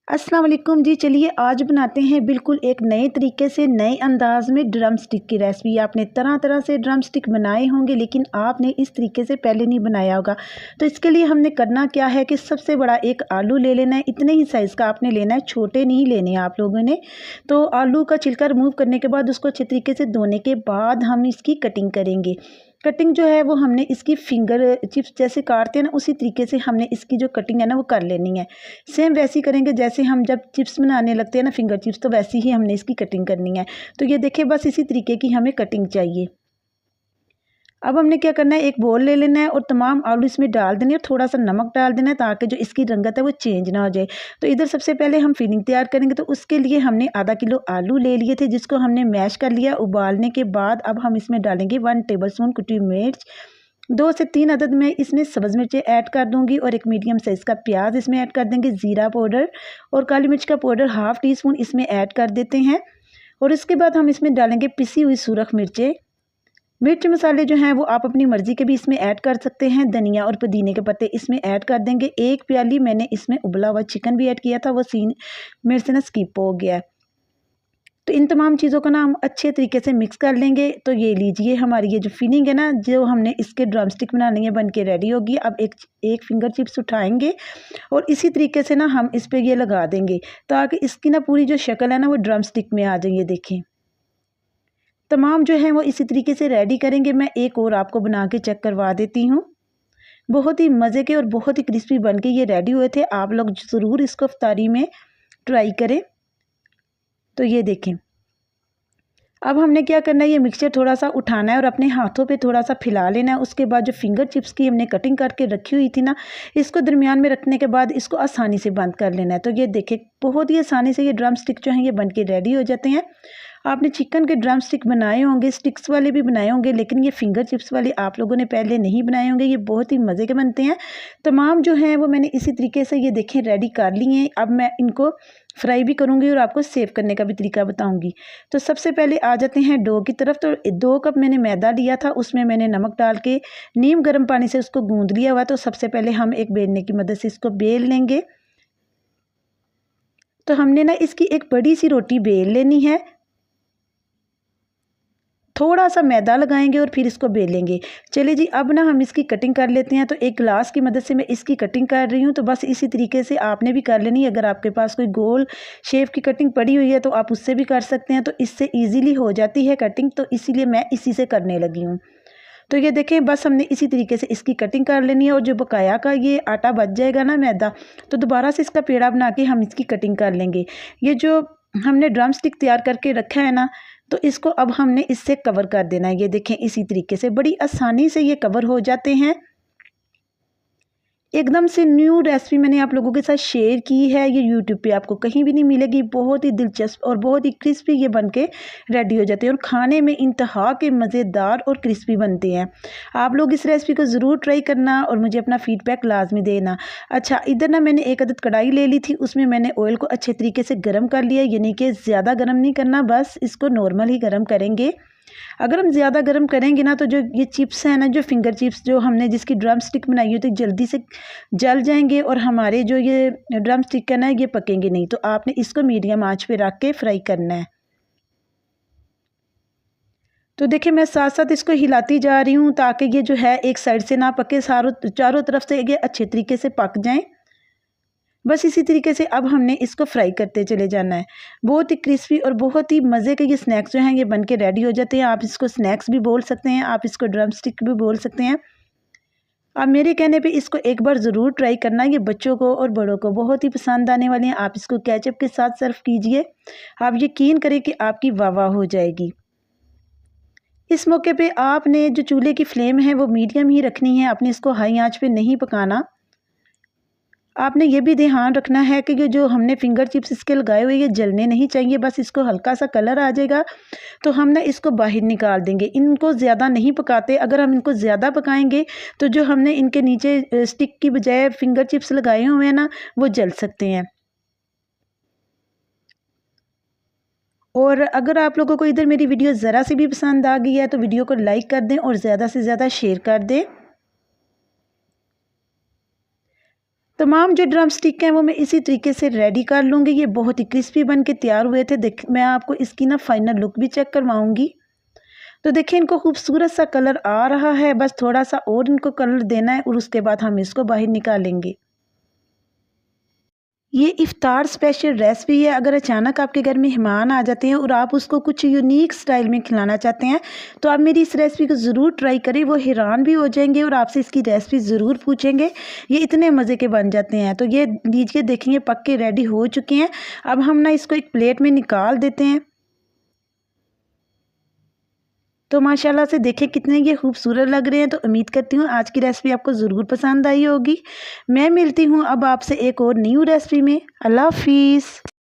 अस्सलाम वालेकुम जी। चलिए आज बनाते हैं बिल्कुल एक नए तरीके से नए अंदाज में ड्रम स्टिक की रेसिपी। आपने तरह तरह से ड्रम स्टिक बनाए होंगे लेकिन आपने इस तरीके से पहले नहीं बनाया होगा। तो इसके लिए हमने करना क्या है कि सबसे बड़ा एक आलू ले लेना है। इतने ही साइज़ का आपने लेना है, छोटे नहीं लेने हैं आप लोगों ने। तो आलू का छिलका रिमूव करने के बाद उसको अच्छे तरीके से धोने के बाद हम इसकी कटिंग करेंगे। कटिंग जो है वो हमने इसकी फिंगर चिप्स जैसे काटते हैं ना, उसी तरीके से हमने इसकी जो कटिंग है ना वो कर लेनी है। सेम वैसी करेंगे जैसे हम जब चिप्स बनाने लगते हैं ना, फिंगर चिप्स, तो वैसी ही हमने इसकी कटिंग करनी है। तो ये देखिए, बस इसी तरीके की हमें कटिंग चाहिए। अब हमने क्या करना है, एक बोल ले लेना है और तमाम आलू इसमें डाल देने और थोड़ा सा नमक डाल देना है ताकि जो इसकी रंगत है वो चेंज ना हो जाए। तो इधर सबसे पहले हम फिलिंग तैयार करेंगे। तो उसके लिए हमने आधा किलो आलू ले लिए थे जिसको हमने मैश कर लिया। उबालने के बाद अब हम इसमें डालेंगे 1 टेबलस्पून कुटी मिर्च, 2 से 3 अदद में इसमें सब्ज़ मिर्चें ऐड कर दूंगी और एक मीडियम साइज़ का प्याज इसमें ऐड कर देंगे। ज़ीरा पाउडर और काली मिर्च का पाउडर हाफ़ टी स्पून इसमें ऐड कर देते हैं। और इसके बाद हम इसमें डालेंगे पिसी हुई सुरख मिर्चें। मिर्च मसाले जो हैं वो आप अपनी मर्ज़ी के भी इसमें ऐड कर सकते हैं। धनिया और पुदीने के पत्ते इसमें ऐड कर देंगे। 1 प्याली मैंने इसमें उबला हुआ चिकन भी ऐड किया था, वो सीन मेरे से ना स्किप हो गया। तो इन तमाम चीज़ों को ना हम अच्छे तरीके से मिक्स कर लेंगे। तो ये लीजिए, हमारी ये जो फिलिंग है ना, जो हमने इसके ड्रम स्टिक बनानी है, बन के रेडी होगी। अब एक फिंगर चिप्स उठाएंगे और इसी तरीके से ना हम इस पर ये लगा देंगे ताकि इसकी ना पूरी जो शक्ल है ना वो ड्रम स्टिक में आ जाए। ये देखें, तमाम जो है वो इसी तरीके से रेडी करेंगे। मैं एक और आपको बना के चेक करवा देती हूँ। बहुत ही मज़े के और बहुत ही क्रिस्पी बन के ये रेडी हुए थे। आप लोग ज़रूर इसको इफ्तारी में ट्राई करें। तो ये देखें, अब हमने क्या करना है, ये मिक्सचर थोड़ा सा उठाना है और अपने हाथों पे थोड़ा सा फैला लेना है। उसके बाद जो फिंगर चिप्स की हमने कटिंग करके रखी हुई थी ना, इसको दरमियान में रखने के बाद इसको आसानी से बंद कर लेना है। तो ये देखें, बहुत ही आसानी से ये ड्रम स्टिक जो हैं ये बन के रेडी हो जाते हैं। आपने चिकन के ड्रम स्टिक बनाए होंगे, स्टिक्स वाले भी बनाए होंगे, लेकिन ये फिंगर चिप्स वाले आप लोगों ने पहले नहीं बनाए होंगे। ये बहुत ही मज़े के बनते हैं। तमाम जो हैं वो मैंने इसी तरीके से ये देखें रेडी कर लिए हैं। अब मैं इनको फ्राई भी करूँगी और आपको सेव करने का भी तरीका बताऊँगी। तो सबसे पहले आ जाते हैं डो की तरफ। तो 2 कप मैंने मैदा लिया था, उसमें मैंने नमक डाल के नीम गर्म पानी से उसको गूँध लिया हुआ। तो सबसे पहले हम एक बेलने की मदद से इसको बेल लेंगे। तो हमने ना इसकी एक बड़ी सी रोटी बेल लेनी है। थोड़ा सा मैदा लगाएंगे और फिर इसको बेलेंगे। चलिए जी, अब ना हम इसकी कटिंग कर लेते हैं। तो एक ग्लास की मदद से मैं इसकी कटिंग कर रही हूँ। तो बस इसी तरीके से आपने भी कर लेनी है। अगर आपके पास कोई गोल शेप की कटिंग पड़ी हुई है तो आप उससे भी कर सकते हैं। तो इससे ईजीली हो जाती है कटिंग, तो इसीलिए मैं इसी से करने लगी हूँ। तो ये देखें, बस हमने इसी तरीके से इसकी कटिंग कर लेनी है। और जो बकाया का ये आटा बच जाएगा ना, मैदा, तो दोबारा से इसका पेड़ा बना के हम इसकी कटिंग कर लेंगे। ये जो हमने ड्रम स्टिक तैयार करके रखा है ना, तो इसको अब हमने इससे कवर कर देना है। ये देखें, इसी तरीके से बड़ी आसानी से ये कवर हो जाते हैं। एकदम से न्यू रेसिपी मैंने आप लोगों के साथ शेयर की है। ये यूट्यूब पे आपको कहीं भी नहीं मिलेगी। बहुत ही दिलचस्प और बहुत ही क्रिस्पी ये बन के रेडी हो जाते हैं और खाने में इंतहा के मज़ेदार और क्रिस्पी बनते हैं। आप लोग इस रेसिपी को ज़रूर ट्राई करना और मुझे अपना फीडबैक लाजमी देना। अच्छा, इधर ना मैंने एक अदद कढ़ाई ले ली थी, उसमें मैंने ऑयल को अच्छे तरीके से गर्म कर लिया। यानी कि ज़्यादा गर्म नहीं करना, बस इसको नॉर्मल ही गर्म करेंगे। अगर हम ज़्यादा गर्म करेंगे ना तो जो ये चिप्स हैं ना, जो फिंगर चिप्स जो हमने जिसकी ड्रम स्टिक बनाई हुई, तो जल्दी से जल जाएंगे और हमारे जो ये ड्रम स्टिक है ना ये पकेंगे नहीं। तो आपने इसको मीडियम आंच पे रख के फ्राई करना है। तो देखिए, मैं साथ साथ इसको हिलाती जा रही हूँ ताकि ये जो है एक साइड से ना पके, चारों तरफ से ये अच्छे तरीके से पक जाएं। बस इसी तरीके से अब हमने इसको फ्राई करते चले जाना है। बहुत ही क्रिस्पी और बहुत ही मज़े के ये स्नैक्स जो हैं ये बन के रेडी हो जाते हैं। आप इसको स्नैक्स भी बोल सकते हैं, आप इसको ड्रम स्टिक भी बोल सकते हैं। आप मेरे कहने पे इसको एक बार ज़रूर ट्राई करना। ये बच्चों को और बड़ों को बहुत ही पसंद आने वाले हैं। आप इसको केचप के साथ सर्व कीजिए, आप यकीन करें कि आपकी वाह वाह हो जाएगी। इस मौके पे आपने जो चूल्हे की फ्लेम है वो मीडियम ही रखनी है। आपने इसको हाई आंच पे नहीं पकाना। आपने ये भी ध्यान रखना है कि ये जो हमने फिंगर चिप्स इसके लगाए हुए ये जलने नहीं चाहिए। बस इसको हल्का सा कलर आ जाएगा तो हम ना इसको बाहर निकाल देंगे। इनको ज़्यादा नहीं पकाते। अगर हम इनको ज़्यादा पकाएंगे तो जो हमने इनके नीचे स्टिक की बजाय फिंगर चिप्स लगाए हुए हैं ना, वो जल सकते हैं। और अगर आप लोगों को इधर मेरी वीडियो ज़रा सी भी पसंद आ गई है तो वीडियो को लाइक कर दें और ज़्यादा से ज़्यादा शेयर कर दें। तमाम जो ड्रम स्टिक हैं वो मैं इसी तरीके से रेडी कर लूँगी। ये बहुत ही क्रिस्पी बन के तैयार हुए थे। देख मैं आपको इसकी ना फाइनल लुक भी चेक करवाऊँगी। तो देखिए इनको खूबसूरत सा कलर आ रहा है, बस थोड़ा सा और इनको कलर देना है और उसके बाद हम इसको बाहर निकालेंगे। ये इफ्तार स्पेशल रेसिपी है। अगर अचानक आपके घर में मेहमान आ जाते हैं और आप उसको कुछ यूनिक स्टाइल में खिलाना चाहते हैं तो आप मेरी इस रेसिपी को ज़रूर ट्राई करें। वो हैरान भी हो जाएंगे और आपसे इसकी रेसिपी ज़रूर पूछेंगे। ये इतने मज़े के बन जाते हैं। तो ये लीजिए देखेंगे पक्के रेडी हो चुके हैं। अब हम ना इसको एक प्लेट में निकाल देते हैं। तो माशाल्लाह से देखें कितने ये खूबसूरत लग रहे हैं। तो उम्मीद करती हूँ आज की रेसिपी आपको ज़रूर पसंद आई होगी। मैं मिलती हूँ अब आपसे एक और न्यू रेसिपी में। अल्लाह हाफिज़।